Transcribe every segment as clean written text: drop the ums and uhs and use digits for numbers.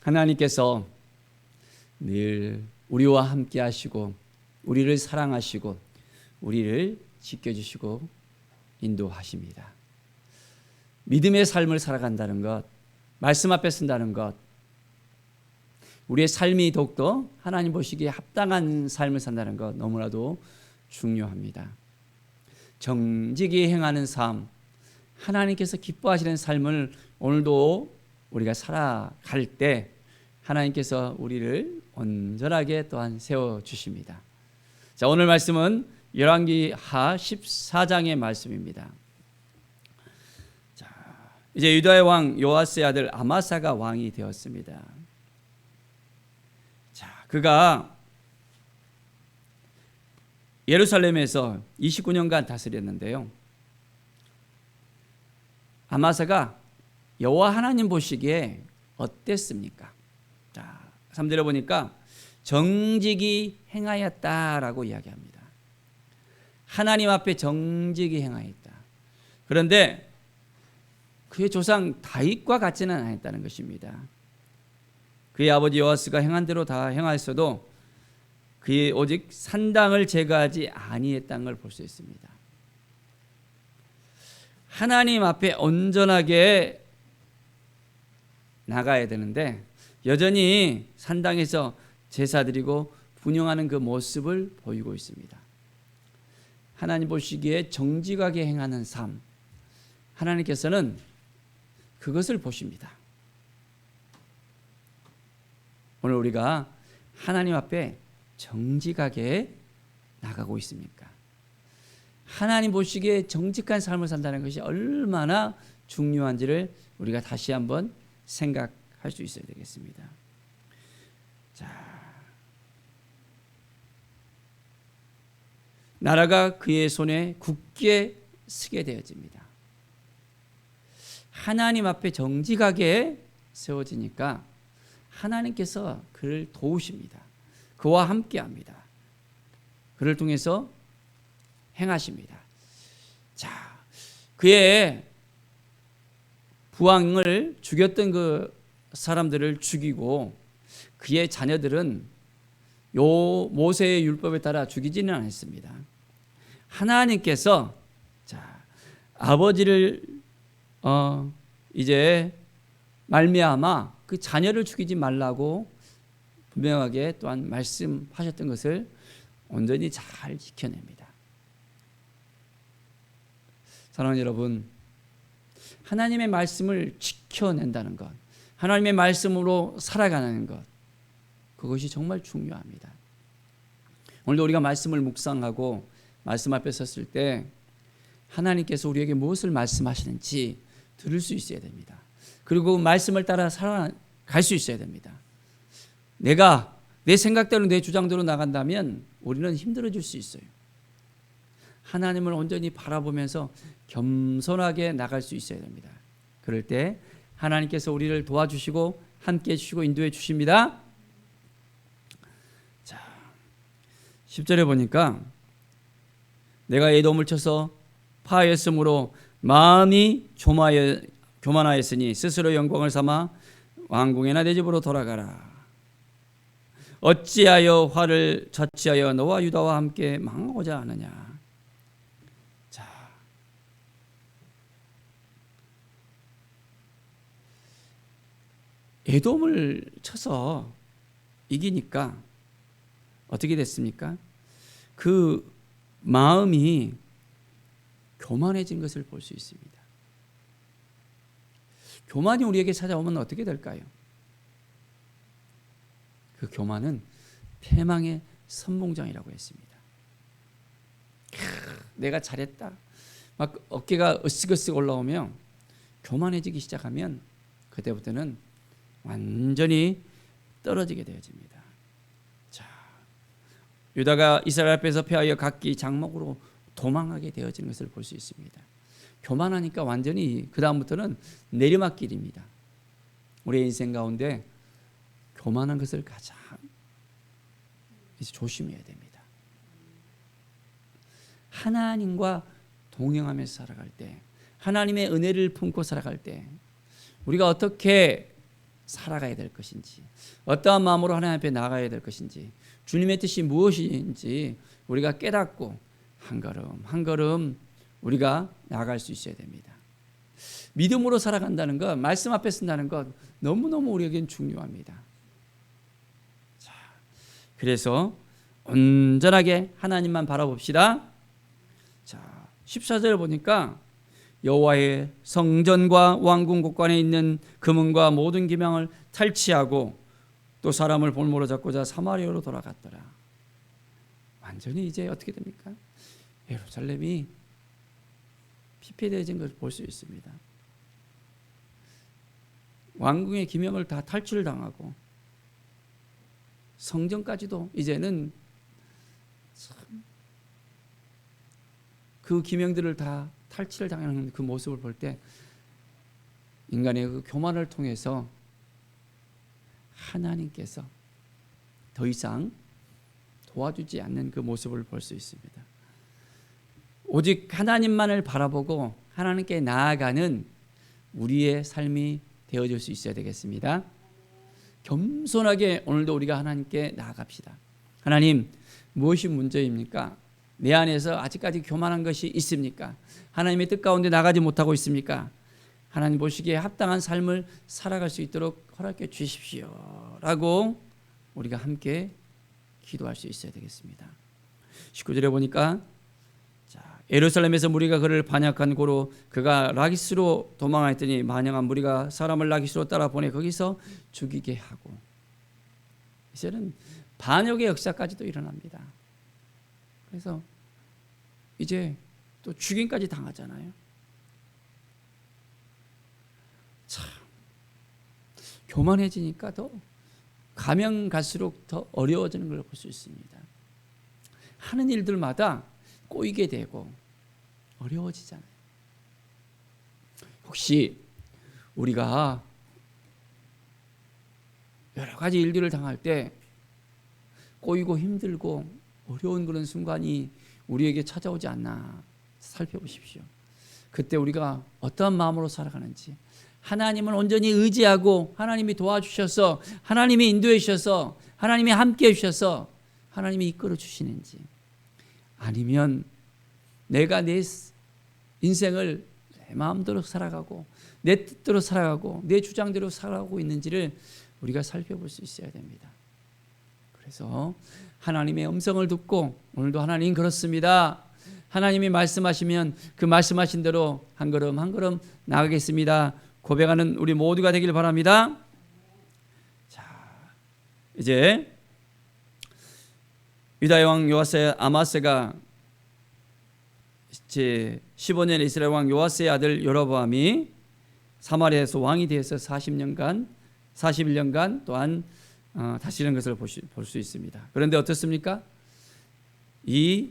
하나님께서 늘 우리와 함께 하시고 우리를 사랑하시고 우리를 지켜주시고 인도하십니다. 믿음의 삶을 살아간다는 것, 말씀 앞에 쓴다는 것, 우리의 삶이 더욱더 하나님 보시기에 합당한 삶을 산다는 것 너무나도 중요합니다. 정직히 행하는 삶, 하나님께서 기뻐하시는 삶을 오늘도 우리가 살아갈 때 하나님께서 우리를 온전하게 또한 세워주십니다. 자, 오늘 말씀은 열왕기하 14장의 말씀입니다. 자, 이제 유다의 왕 요아스의 아들 아마사가 왕이 되었습니다. 자, 그가 예루살렘에서 29년간 다스렸는데요. 아마사가 여호와 하나님 보시기에 어땠습니까? 자, 3절에 보니까 정직히 행하였다라고 이야기합니다. 하나님 앞에 정직히 행하였다. 그런데 그의 조상 다윗과 같지는 않았다는 것입니다. 그의 아버지 요아스가 행한 대로 다 행하였어도 그의 오직 산당을 제거하지 아니했다는 걸 볼 수 있습니다. 하나님 앞에 온전하게 나가야 되는데 여전히 산당에서 제사 드리고 분향하는 그 모습을 보이고 있습니다. 하나님 보시기에 정직하게 행하는 삶, 하나님께서는 그것을 보십니다. 오늘 우리가 하나님 앞에 정직하게 나가고 있습니까? 하나님 보시기에 정직한 삶을 산다는 것이 얼마나 중요한지를 우리가 다시 한번 생각할 수 있어야 되겠습니다. 자, 나라가 그의 손에 굳게 서게 되어집니다. 하나님 앞에 정직하게 세워지니까 하나님께서 그를 도우십니다. 그와 함께합니다. 그를 통해서 행하십니다. 자, 그의 부왕을 죽였던 그 사람들을 죽이고 그의 자녀들은 요 모세의 율법에 따라 죽이지는 않았습니다. 하나님께서 자, 아버지를 이제 말미암아 그 자녀를 죽이지 말라고 분명하게 또한 말씀하셨던 것을 온전히 잘 지켜냅니다. 사랑하는 여러분, 하나님의 말씀을 지켜낸다는 것, 하나님의 말씀으로 살아가는 것, 그것이 정말 중요합니다. 오늘도 우리가 말씀을 묵상하고 말씀 앞에 섰을 때 하나님께서 우리에게 무엇을 말씀하시는지 들을 수 있어야 됩니다. 그리고 말씀을 따라 살아갈 수 있어야 됩니다. 내가 내 생각대로 내 주장대로 나간다면 우리는 힘들어질 수 있어요. 하나님을 온전히 바라보면서 겸손하게 나갈 수 있어야 됩니다. 그럴 때 하나님께서 우리를 도와주시고 함께해 주시고 인도해 주십니다. 자, 10절에 보니까 내가 에돔을 쳐서 파하였으므로 마음이 교만하였으니 스스로 영광을 삼아 왕궁에나 내 집으로 돌아가라. 어찌하여 화를 자취하여 너와 유다와 함께 망하고자 하느냐. 자, 에돔을 쳐서 이기니까 어떻게 됐습니까? 그 마음이 교만해진 것을 볼 수 있습니다. 교만이 우리에게 찾아오면 어떻게 될까요? 그 교만은 패망의 선봉장이라고 했습니다. 내가 잘했다. 막 어깨가 으쓱으쓱 올라오면 교만해지기 시작하면 그때부터는 완전히 떨어지게 되어집니다. 자, 유다가 이스라엘 앞에서 패하여 각기 장막으로 도망하게 되어지는 것을 볼 수 있습니다. 교만하니까 완전히 그 다음부터는 내리막길입니다. 우리의 인생 가운데 교만한 것을 가장 이제 조심해야 됩니다. 하나님과 동행하면서 살아갈 때, 하나님의 은혜를 품고 살아갈 때 우리가 어떻게 살아가야 될 것인지, 어떠한 마음으로 하나님 앞에 나가야 될 것인지, 주님의 뜻이 무엇인지 우리가 깨닫고 한 걸음 한 걸음 우리가 나아갈 수 있어야 됩니다. 믿음으로 살아간다는 것, 말씀 앞에 쓴다는 것 너무너무 우리에겐 중요합니다. 자, 그래서 온전하게 하나님만 바라봅시다. 자, 14절 보니까 여호와의 성전과 왕궁 곳간에 있는 금은과 모든 기명을 탈취하고 또 사람을 볼모로 잡고자 사마리아로 돌아갔더라. 완전히 이제 어떻게 됩니까? 예루살렘이 피폐해진 것을 볼 수 있습니다. 왕궁의 기명을 다 탈취를 당하고 성전까지도 이제는 그 기명들을 다 탈취를 당하는 그 모습을 볼 때 인간의 그 교만을 통해서 하나님께서 더 이상 도와주지 않는 그 모습을 볼 수 있습니다. 오직 하나님만을 바라보고 하나님께 나아가는 우리의 삶이 되어질 수 있어야 되겠습니다. 겸손하게 오늘도 우리가 하나님께 나아갑시다. 하나님, 무엇이 문제입니까? 내 안에서 아직까지 교만한 것이 있습니까? 하나님의 뜻 가운데 나가지 못하고 있습니까? 하나님 보시기에 합당한 삶을 살아갈 수 있도록 허락해 주십시오 라고 우리가 함께 기도할 수 있어야 되겠습니다. 19절에 보니까 예루살렘에서 무리가 그를 반역한 고로 그가 라기스로 도망하였더니 만영한 무리가 사람을 라기스로 따라 보내 거기서 죽이게 하고, 이제는 반역의 역사까지도 일어납니다. 그래서 이제 또 죽임까지 당하잖아요. 참 교만해지니까 더 가면 갈수록 더 어려워지는 걸 볼 수 있습니다. 하는 일들마다 꼬이게 되고 어려워지잖아요. 혹시 우리가 여러 가지 일들을 당할 때 꼬이고 힘들고 어려운 그런 순간이 우리에게 찾아오지 않나 살펴보십시오. 그때 우리가 어떠한 마음으로 살아가는지, 하나님을 온전히 의지하고 하나님이 도와주셔서, 하나님이 인도해 주셔서, 하나님이 함께 해 주셔서 하나님이 이끌어 주시는지, 아니면 내가 내 인생을 내 마음대로 살아가고 내 뜻대로 살아가고 내 주장대로 살아가고 있는지를 우리가 살펴볼 수 있어야 됩니다. 그래서 하나님의 음성을 듣고, 오늘도 하나님 그렇습니다, 하나님이 말씀하시면 그 말씀하신 대로 한 걸음 한 걸음 나가겠습니다 고백하는 우리 모두가 되길 바랍니다. 자, 이제 유다의 왕 요아스 아마스가 제 15년 이스라엘 왕 요아스의 아들 여로보암이 사마리아에서 왕이 되어서 41년간 또한 다스리는 것을 볼 수 있습니다. 그런데 어떻습니까? 이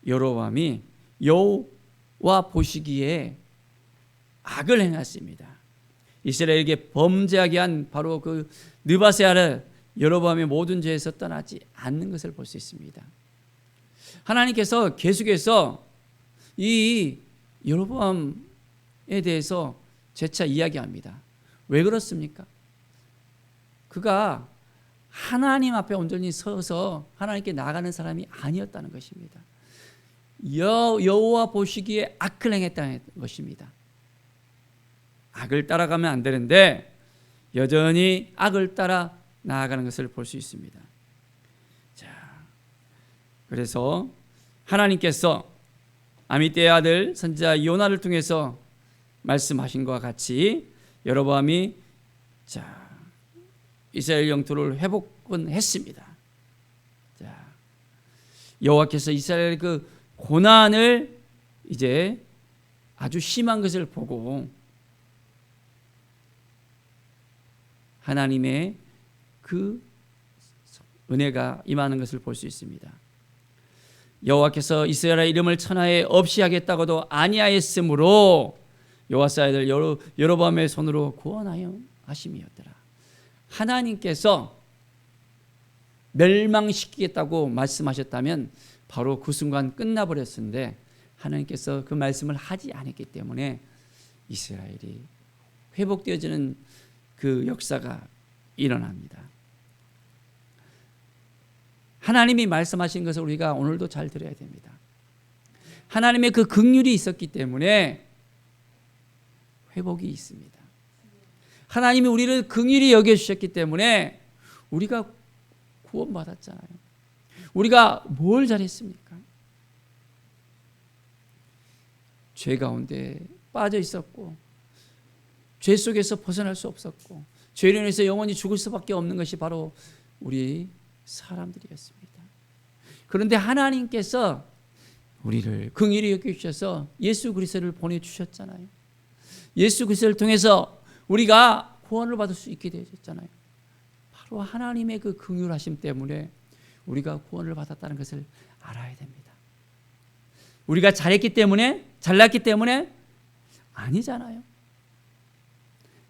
여로보암이 여호와 보시기에 악을 행했습니다. 이스라엘에게 범죄하게 한 바로 그 느바세 아래 여로보암의 모든 죄에서 떠나지 않는 것을 볼 수 있습니다. 하나님께서 계속해서 이 여로보암에 대해서 재차 이야기합니다. 왜 그렇습니까? 그가 하나님 앞에 온전히 서서 하나님께 나가는 사람이 아니었다는 것입니다. 여호와 보시기에 악을 행했다는 것입니다. 악을 따라가면 안 되는데 여전히 악을 따라 나아가는 것을 볼 수 있습니다. 자, 그래서 하나님께서 아미떼의 아들 선지자 요나를 통해서 말씀하신 것과 같이 여로보암이 이스라엘 영토를 회복은 했습니다. 자, 여호와께서 이스라엘 그 고난을 이제 아주 심한 것을 보고 하나님의 그 은혜가 임하는 것을 볼 수 있습니다. 여호와께서 이스라엘의 이름을 천하에 없이 하겠다고도 아니하였으므로 요아스 아들 여로보암의 손으로 구원하여 하심이었더라. 하나님께서 멸망시키겠다고 말씀하셨다면 바로 그 순간 끝나버렸는데 하나님께서 그 말씀을 하지 않았기 때문에 이스라엘이 회복되어지는 그 역사가 일어납니다. 하나님이 말씀하신 것을 우리가 오늘도 잘 들어야 됩니다. 하나님의 그 긍휼이 있었기 때문에 회복이 있습니다. 하나님이 우리를 긍휼히 여겨주셨기 때문에 우리가 구원받았잖아요. 우리가 뭘 잘했습니까? 죄 가운데 빠져 있었고 죄 속에서 벗어날 수 없었고 죄로 인해서 영원히 죽을 수밖에 없는 것이 바로 우리 사람들이었습니다. 그런데 하나님께서 우리를 긍휼히 여겨주셔서 예수 그리스도를 보내주셨잖아요. 예수 그리스도를 통해서 우리가 구원을 받을 수 있게 되었잖아요. 바로 하나님의 그 긍휼하심 때문에 우리가 구원을 받았다는 것을 알아야 됩니다. 우리가 잘했기 때문에, 잘났기 때문에 아니잖아요.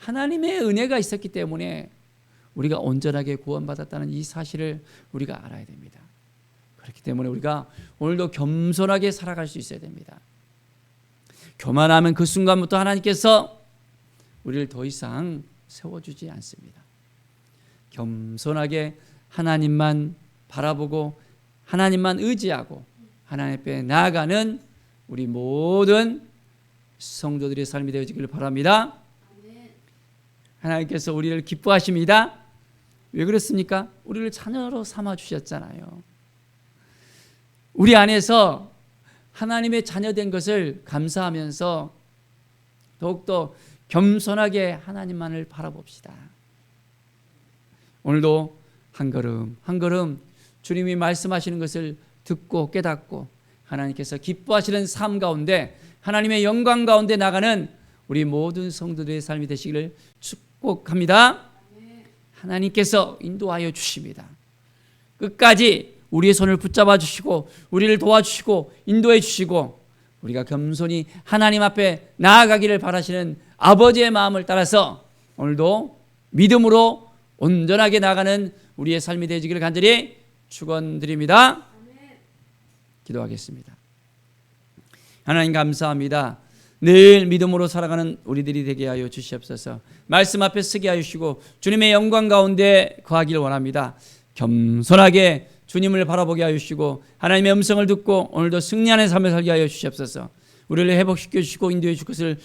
하나님의 은혜가 있었기 때문에 우리가 온전하게 구원받았다는 이 사실을 우리가 알아야 됩니다. 그렇기 때문에 우리가 오늘도 겸손하게 살아갈 수 있어야 됩니다. 교만하면 그 순간부터 하나님께서 우리를 더 이상 세워주지 않습니다. 겸손하게 하나님만 바라보고 하나님만 의지하고 하나님 앞에 나아가는 우리 모든 성도들의 삶이 되어지기를 바랍니다. 하나님께서 우리를 기뻐하십니다. 왜 그렇습니까? 우리를 자녀로 삼아 주셨잖아요. 우리 안에서 하나님의 자녀된 것을 감사하면서 더욱더 겸손하게 하나님만을 바라봅시다. 오늘도 한 걸음 한 걸음 주님이 말씀하시는 것을 듣고 깨닫고 하나님께서 기뻐하시는 삶 가운데 하나님의 영광 가운데 나가는 우리 모든 성도들의 삶이 되시기를 축복합니다. 하나님께서 인도하여 주십니다. 끝까지 우리의 손을 붙잡아 주시고 우리를 도와주시고 인도해 주시고 우리가 겸손히 하나님 앞에 나아가기를 바라시는 아버지의 마음을 따라서 오늘도 믿음으로 온전하게 나가는 우리의 삶이 되어지기를 간절히 축원드립니다. 기도하겠습니다. 하나님 감사합니다. 늘 믿음으로 살아가는 우리들이 되게 하여 주시옵소서. 말씀 앞에 서게 하여 주시고 주님의 영광 가운데 거하기를 원합니다. 겸손하게 주님을 바라보게 하여 주시고 하나님의 음성을 듣고 오늘도 승리하는 삶을 살게 하여 주시옵소서. 우리를 회복시켜 주시고 인도해 주실 것을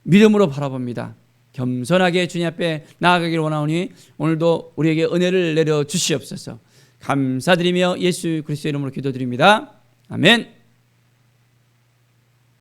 믿음으로 바라봅니다. 겸손하게 주님 앞에 나아가기를 원하오니 오늘도 우리에게 은혜를 내려 주시옵소서. 감사드리며 예수 그리스도의 이름으로 기도드립니다. 아멘.